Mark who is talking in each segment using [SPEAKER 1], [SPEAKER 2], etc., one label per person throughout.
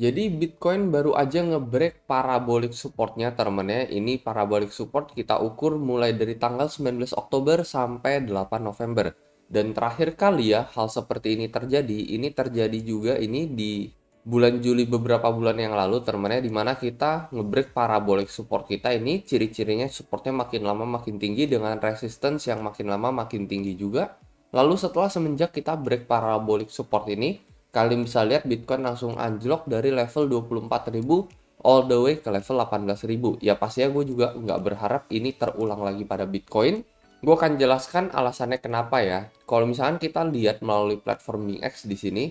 [SPEAKER 1] Jadi Bitcoin baru aja ngebreak parabolic supportnya temennya. Ini parabolic support kita ukur mulai dari tanggal 19 Oktober sampai 8 November. Dan terakhir kali ya hal seperti ini terjadi juga ini di bulan Juli beberapa bulan yang lalu temennya, dimana kita ngebreak parabolic support kita ini ciri-cirinya supportnya makin lama makin tinggi dengan resistance yang makin lama makin tinggi juga. Lalu setelah semenjak kita break parabolic support ini, kalian bisa lihat Bitcoin langsung anjlok dari level 24.000 all the way ke level 18.000. Ya pastinya gue juga nggak berharap ini terulang lagi pada Bitcoin. Gue akan jelaskan alasannya kenapa ya. Kalau misalkan kita lihat melalui platform BingX di sini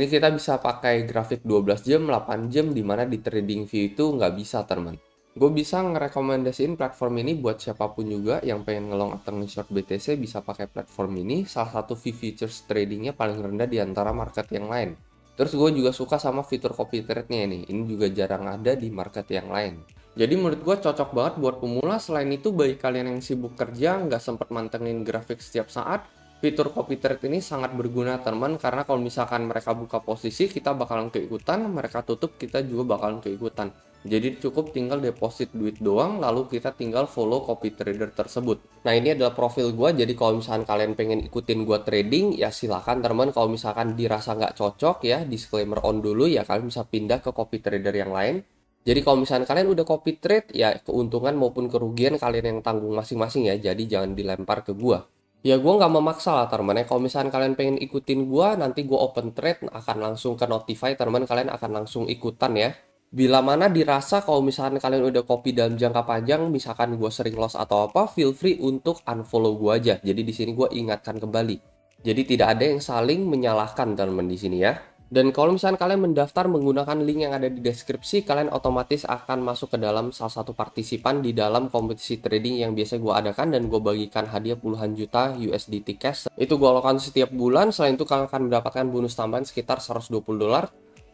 [SPEAKER 1] kita bisa pakai grafik 12 jam, 8 jam, dimana di trading view itu nggak bisa teman. Gue bisa ngerekomendasiin platform ini buat siapapun juga yang pengen ngelong atau nge-short BTC bisa pakai platform ini. Salah satu fee futures tradingnya paling rendah di antara market yang lain. Terus gue juga suka sama fitur copy trade-nya ini. Ini juga jarang ada di market yang lain. Jadi menurut gue cocok banget buat pemula. Selain itu bagi kalian yang sibuk kerja, nggak sempat mantengin grafik setiap saat, fitur copy trade ini sangat berguna teman, karena kalau misalkan mereka buka posisi kita bakalan keikutan, mereka tutup kita juga bakalan keikutan. Jadi cukup tinggal deposit duit doang, lalu kita tinggal follow copy trader tersebut. Nah ini adalah profil gue, jadi kalau misalkan kalian pengen ikutin gue trading, ya silakan teman. Kalau misalkan dirasa nggak cocok ya, disclaimer on dulu ya, kalian bisa pindah ke copy trader yang lain. Jadi kalau misalkan kalian udah copy trade, ya keuntungan maupun kerugian kalian yang tanggung masing-masing ya, jadi jangan dilempar ke gue. Ya gue nggak memaksa lah teman ya, kalau misalkan kalian pengen ikutin gue, nanti gue open trade akan langsung ke notify teman, kalian akan langsung ikutan ya. Bila mana dirasa kalau misalkan kalian udah copy dalam jangka panjang, misalkan gue sering loss atau apa, feel free untuk unfollow gue aja. Jadi di sini gue ingatkan kembali. Jadi tidak ada yang saling menyalahkan teman di sini ya. Dan kalau misalkan kalian mendaftar menggunakan link yang ada di deskripsi, kalian otomatis akan masuk ke dalam salah satu partisipan di dalam kompetisi trading yang biasa gue adakan, dan gue bagikan hadiah puluhan juta USDT cash. Itu gue lakukan setiap bulan. Selain itu kalian akan mendapatkan bonus tambahan sekitar $120.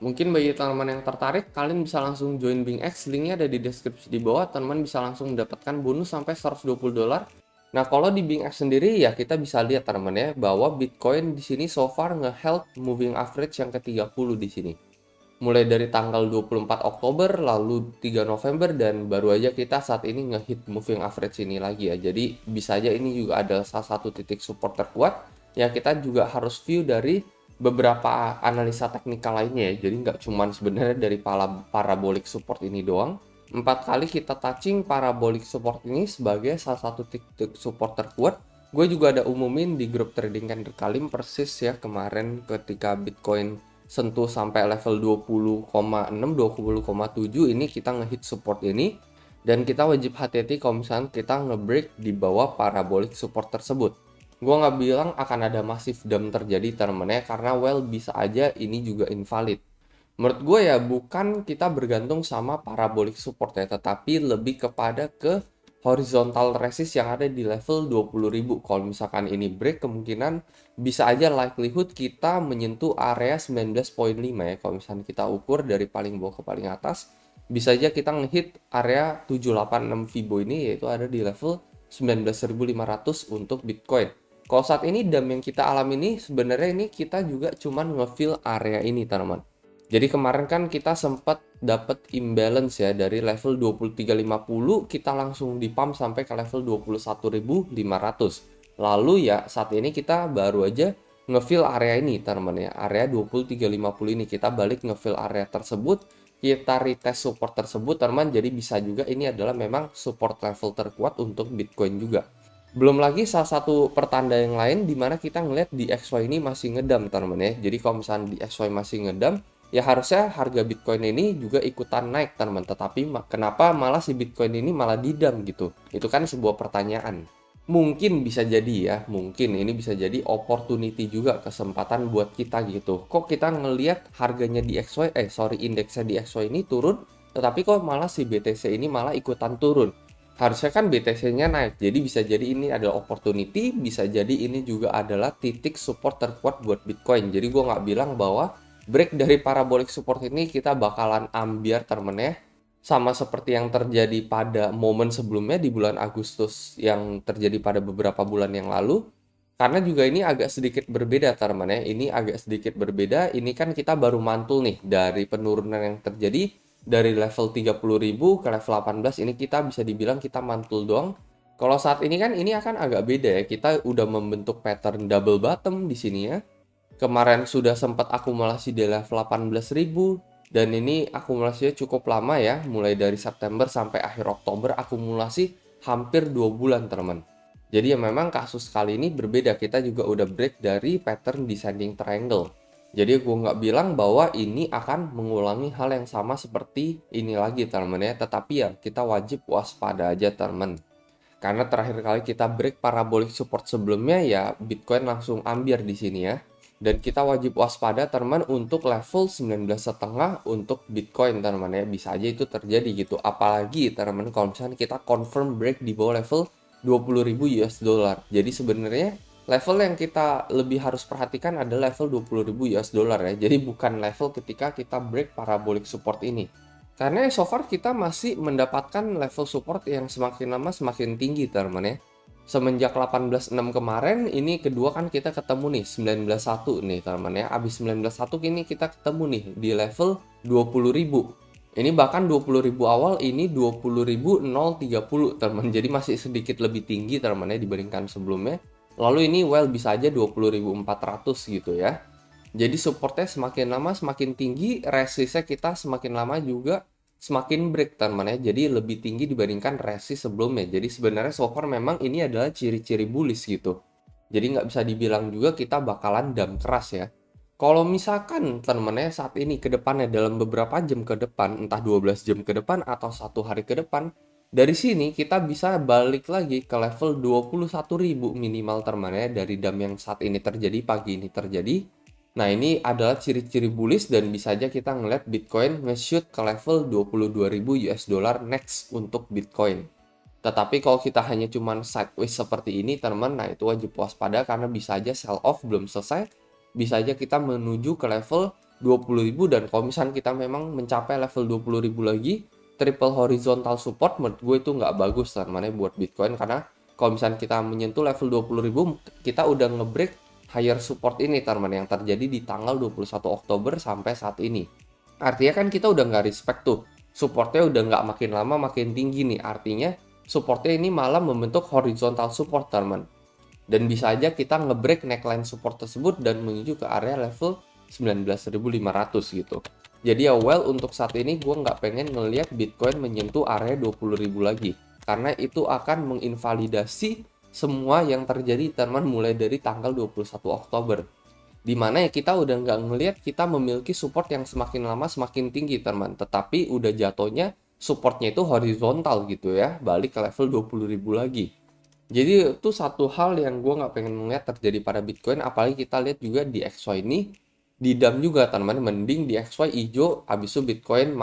[SPEAKER 1] Mungkin bagi teman-teman yang tertarik, kalian bisa langsung join BingX, linknya ada di deskripsi di bawah, teman-teman bisa langsung mendapatkan bonus sampai $120. Nah, kalau di BingX sendiri ya kita bisa lihat teman-teman ya, bahwa Bitcoin di sini so far nge-held moving average yang ke-30 di sini. Mulai dari tanggal 24 Oktober, lalu 3 November, dan baru aja kita saat ini nge-hit moving average ini lagi ya. Jadi bisa aja ini juga ada salah satu titik support terkuat, ya kita juga harus view dari beberapa analisa teknikal lainnya ya. Jadi nggak cuman sebenarnya dari parabolic support ini doang. 4 kali kita touching parabolic support ini sebagai salah satu titik support terkuat. Gue juga ada umumin di grup trading candle Kalim persis ya kemarin ketika Bitcoin sentuh sampai level 20,6, 20,7 ini kita ngehit support ini. Dan kita wajib hati-hati kalau misalnya kita ngebreak di bawah parabolic support tersebut. Gue nggak bilang akan ada massive dump terjadi temennya, karena well bisa aja ini juga invalid. Menurut gue ya bukan kita bergantung sama parabolic support ya, tetapi lebih kepada ke horizontal resist yang ada di level 20.000. Kalau misalkan ini break, kemungkinan bisa aja likelihood kita menyentuh area 19.5 ya. Kalau misalkan kita ukur dari paling bawah ke paling atas, bisa aja kita ngehit area 786 Fibo ini, yaitu ada di level 19.500 untuk Bitcoin. Kalau saat ini dam yang kita alami ini sebenarnya ini kita juga cuman ngefill area ini teman-teman. Jadi kemarin kan kita sempat dapat imbalance ya dari level 23.50 kita langsung dipump sampai ke level 21.500. Lalu ya saat ini kita baru aja ngefill area ini teman-teman ya. Area 23.50 ini kita balik ngefill area tersebut, kita retest support tersebut teman-teman. Jadi bisa juga ini adalah memang support level terkuat untuk Bitcoin juga. Belum lagi salah satu pertanda yang lain di mana kita ngeliat di XY ini masih ngedam teman-teman ya. Jadi kalau misalnya di XY masih ngedam, ya harusnya harga Bitcoin ini juga ikutan naik teman-teman. Tetapi kenapa malah si Bitcoin ini malah didam gitu? Itu kan sebuah pertanyaan. Mungkin bisa jadi ya, mungkin ini bisa jadi opportunity juga, kesempatan buat kita gitu. Kok kita ngeliat harganya di XY, indeksnya di XY ini turun, tetapi kok malah si BTC ini malah ikutan turun. Harusnya kan BTC-nya naik, jadi bisa jadi ini adalah opportunity, bisa jadi ini juga adalah titik support terkuat buat Bitcoin. Jadi gue nggak bilang bahwa break dari parabolic support ini kita bakalan ambiar temennya, sama seperti yang terjadi pada momen sebelumnya di bulan Agustus yang terjadi pada beberapa bulan yang lalu. Karena juga ini agak sedikit berbeda teman ya. Ini agak sedikit berbeda. Ini kan kita baru mantul nih dari penurunan yang terjadi dari level 30.000 ke level 18. Ini kita bisa dibilang kita mantul doang. Kalau saat ini kan ini akan agak beda ya. Kita udah membentuk pattern double bottom di sini ya. Kemarin sudah sempat akumulasi di level 18.000 dan ini akumulasinya cukup lama ya. Mulai dari September sampai akhir Oktober akumulasi hampir 2 bulan teman. Jadi ya memang kasus kali ini berbeda, kita juga udah break dari pattern descending triangle. Jadi gue nggak bilang bahwa ini akan mengulangi hal yang sama seperti ini lagi teman ya, tetapi ya kita wajib waspada aja teman. Karena terakhir kali kita break parabolic support sebelumnya ya Bitcoin langsung ambiar di sini ya. Dan kita wajib waspada teman untuk level 19,5 untuk Bitcoin teman ya, bisa aja itu terjadi gitu. Apalagi teman kalau misalnya kita confirm break di bawah level 20.000 US dollar. Jadi sebenarnya level yang kita lebih harus perhatikan adalah level 20.000 US dollar ya. Jadi bukan level ketika kita break parabolic support ini. Karena so far kita masih mendapatkan level support yang semakin lama semakin tinggi teman ya. Semenjak 18.6 kemarin, ini kedua kan kita ketemu nih 19.1 nih teman ya. Abis 19.1 kini kita ketemu nih di level 20.000. Ini bahkan 20.000 awal, ini 20.030 teman. Jadi masih sedikit lebih tinggi teman ya dibandingkan sebelumnya. Lalu ini well bisa aja 20.400 gitu ya. Jadi supportnya semakin lama semakin tinggi, resistnya kita semakin lama juga semakin break teman ya. Jadi lebih tinggi dibandingkan resist sebelumnya. Jadi sebenarnya so far memang ini adalah ciri-ciri bullish gitu. Jadi nggak bisa dibilang juga kita bakalan dump keras ya. Kalau misalkan teman-teman saat ini ke depannya dalam beberapa jam ke depan, entah 12 jam ke depan atau 1 hari ke depan, dari sini kita bisa balik lagi ke level 21.000 minimal teman-teman ya, dari dam yang saat ini terjadi, pagi ini terjadi. Nah ini adalah ciri-ciri bullish dan bisa aja kita ngeliat Bitcoin nge-shoot ke level 22.000 US dollar next untuk Bitcoin. Tetapi kalau kita hanya cuman sideways seperti ini teman-teman, nah itu wajib waspada karena bisa aja sell off belum selesai. Bisa aja kita menuju ke level 20.000 dan kalau misalnya kita memang mencapai level 20.000 lagi, triple horizontal support menurut gue itu nggak bagus teman-teman buat Bitcoin, karena kalau misalnya kita menyentuh level 20.000 kita udah ngebreak higher support ini teman-teman yang terjadi di tanggal 21 Oktober sampai saat ini. Artinya kan kita udah nggak respect tuh, supportnya udah nggak makin lama makin tinggi nih, artinya supportnya ini malah membentuk horizontal support teman-teman. Dan bisa aja kita ngebreak neckline support tersebut dan menuju ke area level 19.500 gitu. Jadi ya well untuk saat ini gue nggak pengen ngelihat Bitcoin menyentuh area 20.000 lagi. Karena itu akan menginvalidasi semua yang terjadi teman mulai dari tanggal 21 Oktober. Dimana ya kita udah nggak ngelihat kita memiliki support yang semakin lama semakin tinggi teman. Tetapi udah jatuhnya supportnya itu horizontal gitu ya. Balik ke level 20.000 lagi. Jadi itu satu hal yang gue nggak pengen melihat terjadi pada Bitcoin, apalagi kita lihat juga di XY ini di dam juga teman-teman, mending di XY hijau habis itu Bitcoin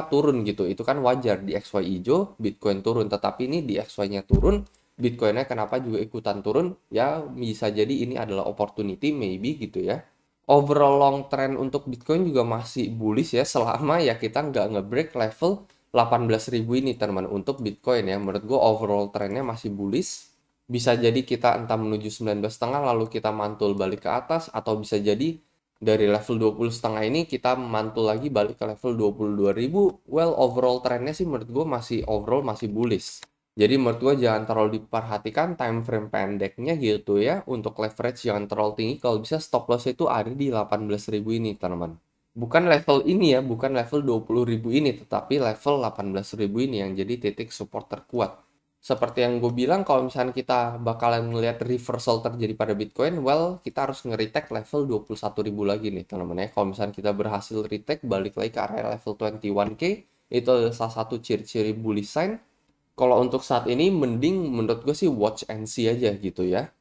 [SPEAKER 1] turun gitu, itu kan wajar di XY hijau Bitcoin turun, tetapi ini di XY-nya turun, Bitcoinnya kenapa juga ikutan turun? Ya bisa jadi ini adalah opportunity maybe gitu ya. Overall long trend untuk Bitcoin juga masih bullish ya selama ya kita nggak ngebreak level 18.000 ini teman untuk Bitcoin ya. Menurut gue overall trennya masih bullish. Bisa jadi kita entah menuju 19,5 lalu kita mantul balik ke atas, atau bisa jadi dari level 20,5 ini kita mantul lagi balik ke level 22.000. Well overall trennya sih menurut gue masih overall masih bullish. Jadi menurut gue jangan terlalu diperhatikan time frame pendeknya gitu ya. Untuk leverage jangan terlalu tinggi, kalau bisa stop loss itu ada di 18.000 ini teman-teman. Bukan level ini ya, bukan level 20.000 ini, tetapi level 18.000 ini yang jadi titik support terkuat. Seperti yang gue bilang, kalau misalnya kita bakalan melihat reversal terjadi pada Bitcoin, well, kita harus nge-retake level 21.000 lagi nih teman-teman ya. Kalau misalnya kita berhasil retake, balik lagi ke area level 21K, itu adalah salah satu ciri-ciri bullish sign. Kalau untuk saat ini, mending menurut gue sih watch and see aja gitu ya.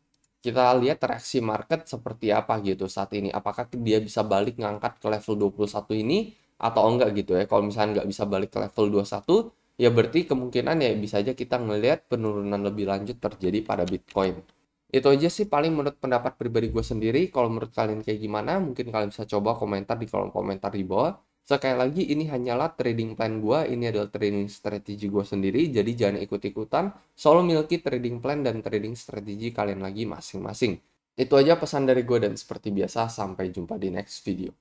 [SPEAKER 1] Kita lihat reaksi market seperti apa gitu saat ini. Apakah dia bisa balik ngangkat ke level 21 ini atau enggak gitu ya. Kalau misalnya nggak bisa balik ke level 21, ya berarti kemungkinan ya bisa aja kita ngelihat penurunan lebih lanjut terjadi pada Bitcoin. Itu aja sih paling menurut pendapat pribadi gue sendiri. Kalau menurut kalian kayak gimana, mungkin kalian bisa coba komentar di kolom komentar di bawah. Sekali lagi, ini hanyalah trading plan gue, ini adalah trading strategi gue sendiri, jadi jangan ikut-ikutan, selalu miliki trading plan dan trading strategi kalian lagi masing-masing. Itu aja pesan dari gue dan seperti biasa sampai jumpa di next video.